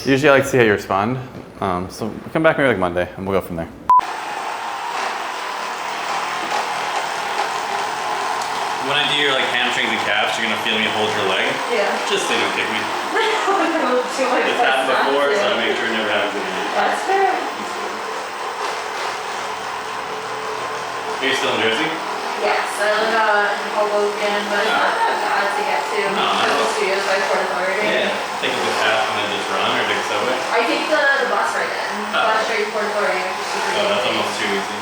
Usually I like to see how you respond. So come back maybe like Monday and we'll go from there. When I do your like hamstrings and calves, you're gonna feel me hold your leg. Yeah. Just so you don't kick me. It's happened before, so I make sure it never happens again. That's fair. Are you still in Jersey? Yes, I live out in Hoboken, but it's not that bad to get to. No, The studio's by Port Authority. Yeah. Take the calf and then just run or take a subway? I take the bus right in. Bus straight to Port Authority, which is super easy. That's almost too easy.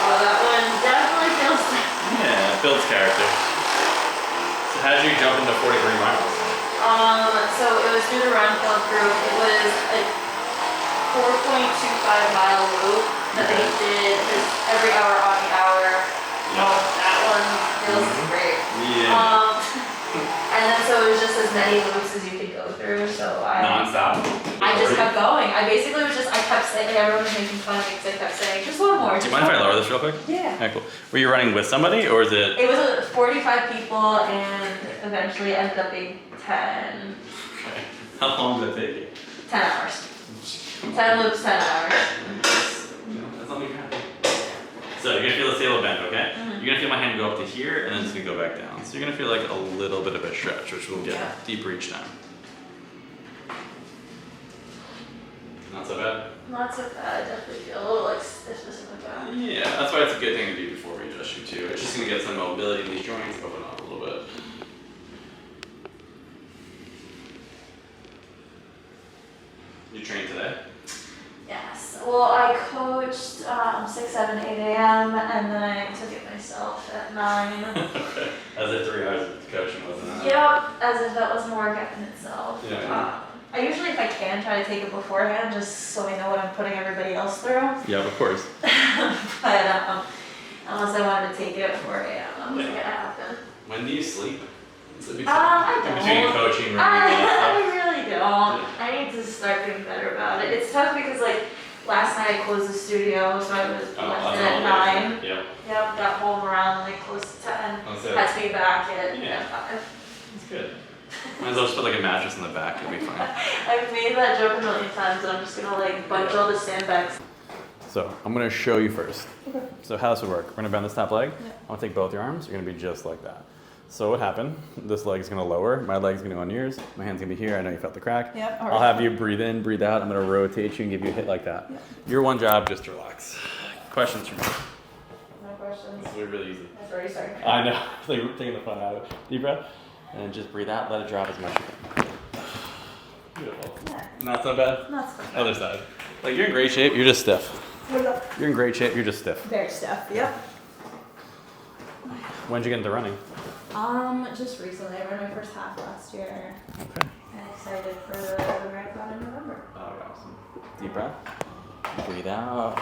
Oh, that one definitely feels. Yeah, it builds character. So how did you jump into 43 miles? So it was through the run club group. It was a 4.25-mile loop that they did every hour on the hour. That one feels great. Yeah. And then so it was just as many loops as you could go through. So Non-stop? I just kept going. I basically was just, I kept saying, everyone was making fun of me because I kept saying, just one more. Do you mind if I lower this real quick? Yeah. Okay, cool. Were you running with somebody or is it? It was 45 people and eventually ended up being 10. Okay. How long did it take you? 10 hours. 10 loops, 10 hours. That's not bad. So you're gonna feel the sail bend, okay? You're gonna feel my hand go up to here and then it's gonna go back down. So you're gonna feel like a little bit of a stretch, which will get deeper each time. Not so bad? Not so bad. I definitely feel a little like stiffness in the back. Yeah, that's why it's a good thing to do before we adjust you too. It's just gonna get some mobility in these joints, open up a little bit. You trained today? Yes. Well, I coached 6, 7, 8 a.m. and then I took it myself at 9. Okay. As if 3 hours of coaching wasn't Yep. As if that wasn't a workout in itself. Yeah. I usually, if I can, try to take it beforehand just so I know what I'm putting everybody else through. Yeah, of course. But unless I wanted to take it at 4 a.m., that wasn't gonna happen. When do you sleep? I In don't. between coaching and I really don't. I need to start getting better about it. It's tough because like last night I closed the studio, so I was left in at 9. Yep. Yep, got home around like close to 10. Had to be back at 5. That's good. Might as well just put like a mattress in the back, it'll be fine. I've made that joke a million times and I'm just gonna like bunch all the sandbags. So I'm gonna show you first. Okay. So how this would work, we're gonna bend this top leg. Yeah. I'm gonna take both your arms, you're gonna be just like that. So what happened, this leg's gonna lower, my leg's gonna go on yours, my hand's gonna be here, I know you felt the crack. Yep. I'll have you breathe in, breathe out, I'm gonna rotate you and give you a hit like that. Yep. Your one job, just to relax. Questions from me? No questions. This will be really easy. That's already starting. I know, like taking the fun out of it. Deep breath, and just breathe out, let it drop as much as you can. Beautiful. Yeah. Not so bad? Not so bad. Other side. Like you're in great shape, you're just stiff. What's up? You're in great shape, you're just stiff. Very stiff. Yep. When'd you get into running? Just recently. I ran my first half last year. Okay. And excited for the marathon in November. Oh, awesome. Deep breath. Breathe out.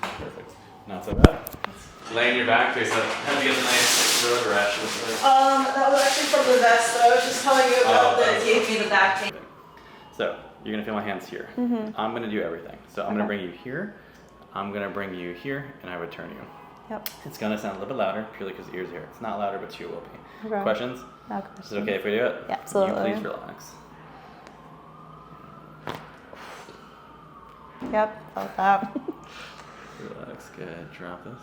Perfect. Not so bad. Lay on your back, face up. How'd you get the nice road rash? That was actually from the vest that I was just telling you about that gave me the back pain. So, you're gonna feel my hands here. I'm gonna do everything. So I'm gonna bring you here, I'm gonna bring you here, and I would turn you. Yep. It's gonna sound a little bit louder, purely because the ears are here. It's not louder, but you will be. Okay. Questions? No Is it questions. okay if we do it? Yeah, absolutely. You please relax. Yep, felt that. Relax, good. Drop this.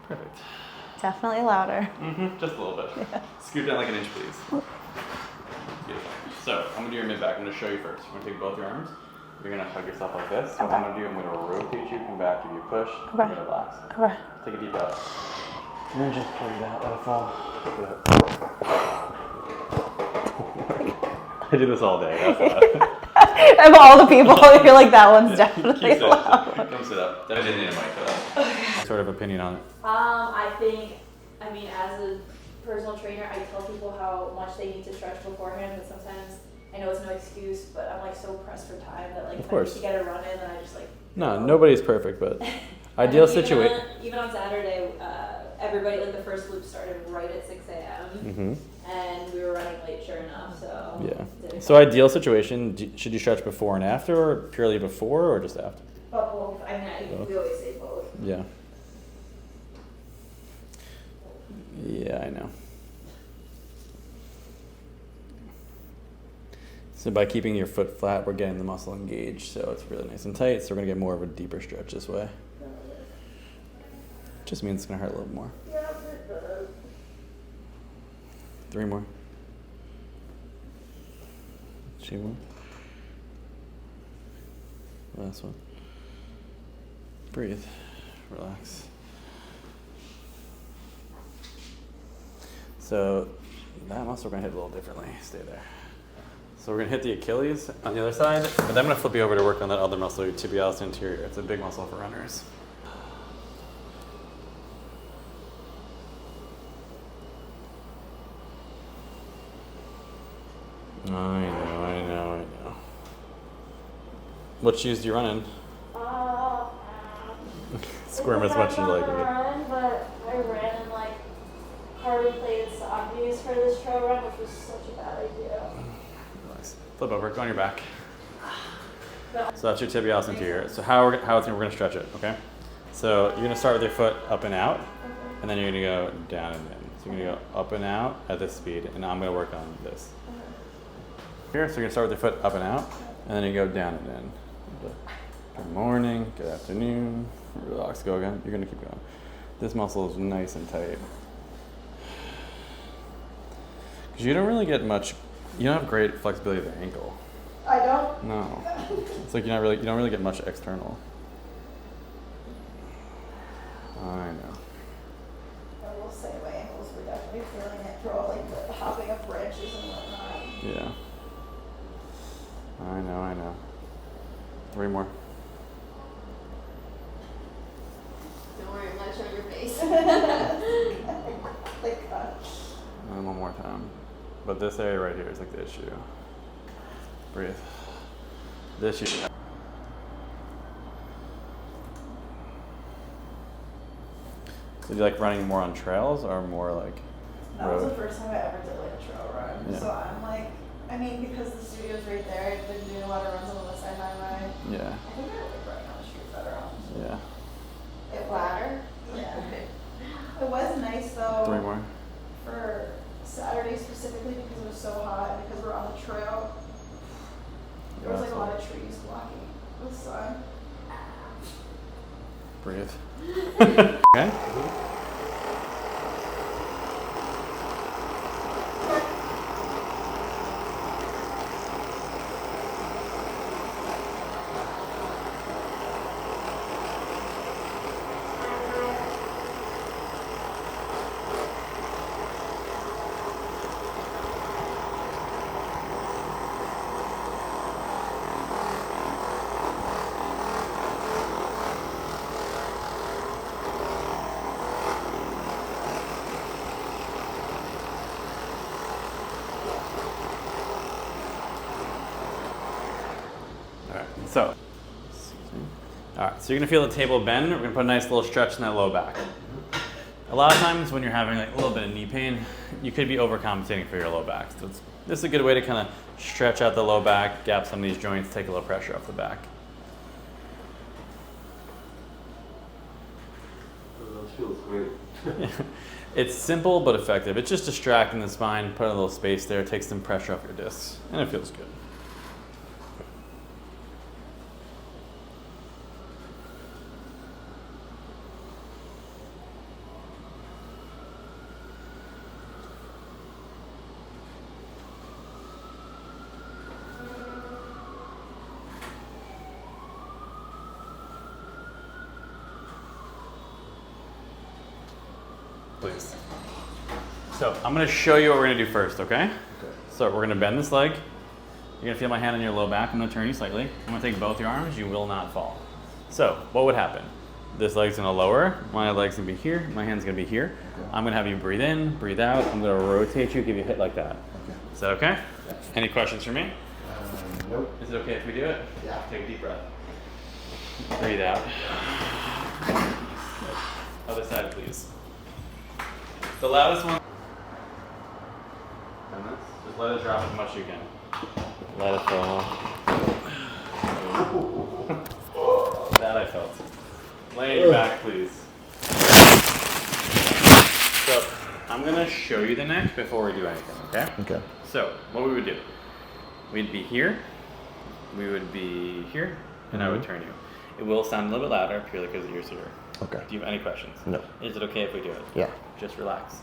Perfect. Definitely louder. Just a little bit. Yeah. Scoot down like an inch, please. Beautiful. So, I'm gonna do your mid-back. I'm gonna show you first. We're gonna take both your arms. You're gonna hug yourself like this. What I'm gonna do, I'm gonna rotate you, come back, give you a push. Okay. You're gonna relax. Okay. Take a deep breath. And then just breathe out, let it fall. I do this all day. That's why. Of all the people, you're like, that one's definitely Keep sitting. loud. Come sit up. I didn't need a mic for that. Okay. Sort of opinion on it. I mean, as a personal trainer, I tell people how much they need to stretch beforehand, but sometimes I know it's no excuse, but I'm like so pressed for time that like Of if course. I need to get a run in, then I just like. No, nobody's perfect, but ideal situation. Even on Saturday, everybody, like the first loop started right at 6 a.m. And we were running late, sure enough, so. Yeah. So ideal situation, should you stretch before and after, or purely before, or just after? But both, I mean, we always say both. Yeah. Yeah, I know. So by keeping your foot flat, we're getting the muscle engaged, so it's really nice and tight. So we're gonna get more of a deeper stretch this way. Just means it's gonna hurt a little more. Yeah, it does. 3 more. 2 more. Last one. Breathe. Relax. So that muscle we're gonna hit a little differently. Stay there. So we're gonna hit the Achilles on the other side, but then I'm gonna flip you over to work on that other muscle, your tibialis anterior. It's a big muscle for runners. I know. What shoes do you run in? Squirm as much as you like. Run, but I ran in like carbon plated sockies for this trail run, which was such a bad idea. Relax. Flip over, go on your back. So that's your tibialis anterior. So how we're gonna stretch it, okay? So you're gonna start with your foot up and out, and then you're gonna go down and in. So you're gonna go up and out at this speed, and I'm gonna work on this. Here, so you're gonna start with your foot up and out, and then you go down and in. Good morning, good afternoon, relax, go again. You're gonna keep going. This muscle is nice and tight. Because you don't really get much, you don't have great flexibility of the ankle. I don't. No. It's like you don't really get much external. I know. I will say my ankles were definitely feeling it for all like the hopping up branches and whatnot. Yeah. I know. 3 more. Don't worry, I'm not showing your face. Thank God. And 1 more time. But this area right here is like the issue. Breathe. This issue. So do you like running more on trails or more like That was the road? first time I ever did like a trail run. Yeah. So I'm like, I mean, because the studio's right there, I've been doing a lot of runs on the West Side Highway. Yeah. I think I like running on the street better, honestly. Yeah. It flatter? Yeah. It was nice though. 3 more. For Saturday specifically because it was so hot and because we're on the trail. There was like a lot of trees blocking the sun. Breathe. Okay. So you're gonna feel the table bend. We're gonna put a nice little stretch in that low back. A lot of times when you're having like a little bit of knee pain, you could be overcompensating for your low back. So this is a good way to kind of stretch out the low back, gap some of these joints, take a little pressure off the back. That feels great. It's simple but effective. It's just distracting the spine, put a little space there, takes some pressure off your discs, and it feels good. Please. So I'm gonna show you what we're gonna do first, okay? So we're gonna bend this leg. You're gonna feel my hand on your low back. I'm gonna turn you slightly. I'm gonna take both your arms. You will not fall. So what would happen? This leg's gonna lower. My leg's gonna be here. My hand's gonna be here. I'm gonna have you breathe in, breathe out. I'm gonna rotate you, give you a hit like that. Okay. Is that okay? Yeah. Any questions for me? Nope. Is it okay if we do it? Yeah. Take a deep breath. Breathe out. Other side, please. The loudest one. And this. Just let it drop as much as you can. Let it fall. That I felt. Lay your back, please. So I'm gonna show you the neck before we do anything, okay? Okay. So what we would do. we'd be here, we would be here, and I would turn you. It will sound a little bit louder purely because yours here. Okay. Do you have any questions? No. Is it okay if we do it? Yeah. Just relax.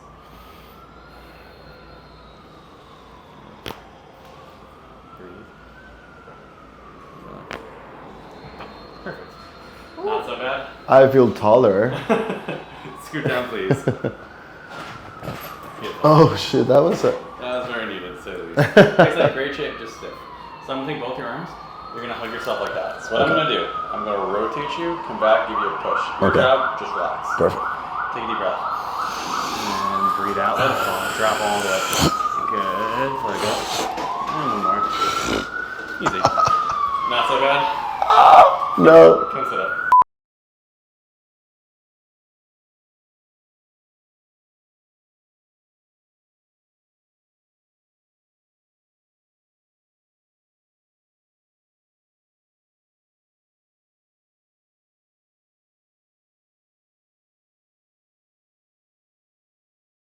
Breathe. Relax. Perfect. Not so bad. I feel taller. Scoot down, please. Beautiful. Oh shit, that was a... That was very needed, to say the least. It's like great shape, just stiff. So I'm gonna take both your arms. You're gonna hug yourself like that. So what I'm gonna do, I'm gonna rotate you, come back, give you a push. Your job, just relax. Perfect. Take a deep breath. And breathe out, let it fall. Drop all the way. Good. Let it go. And one more. Easy. Not so bad? No.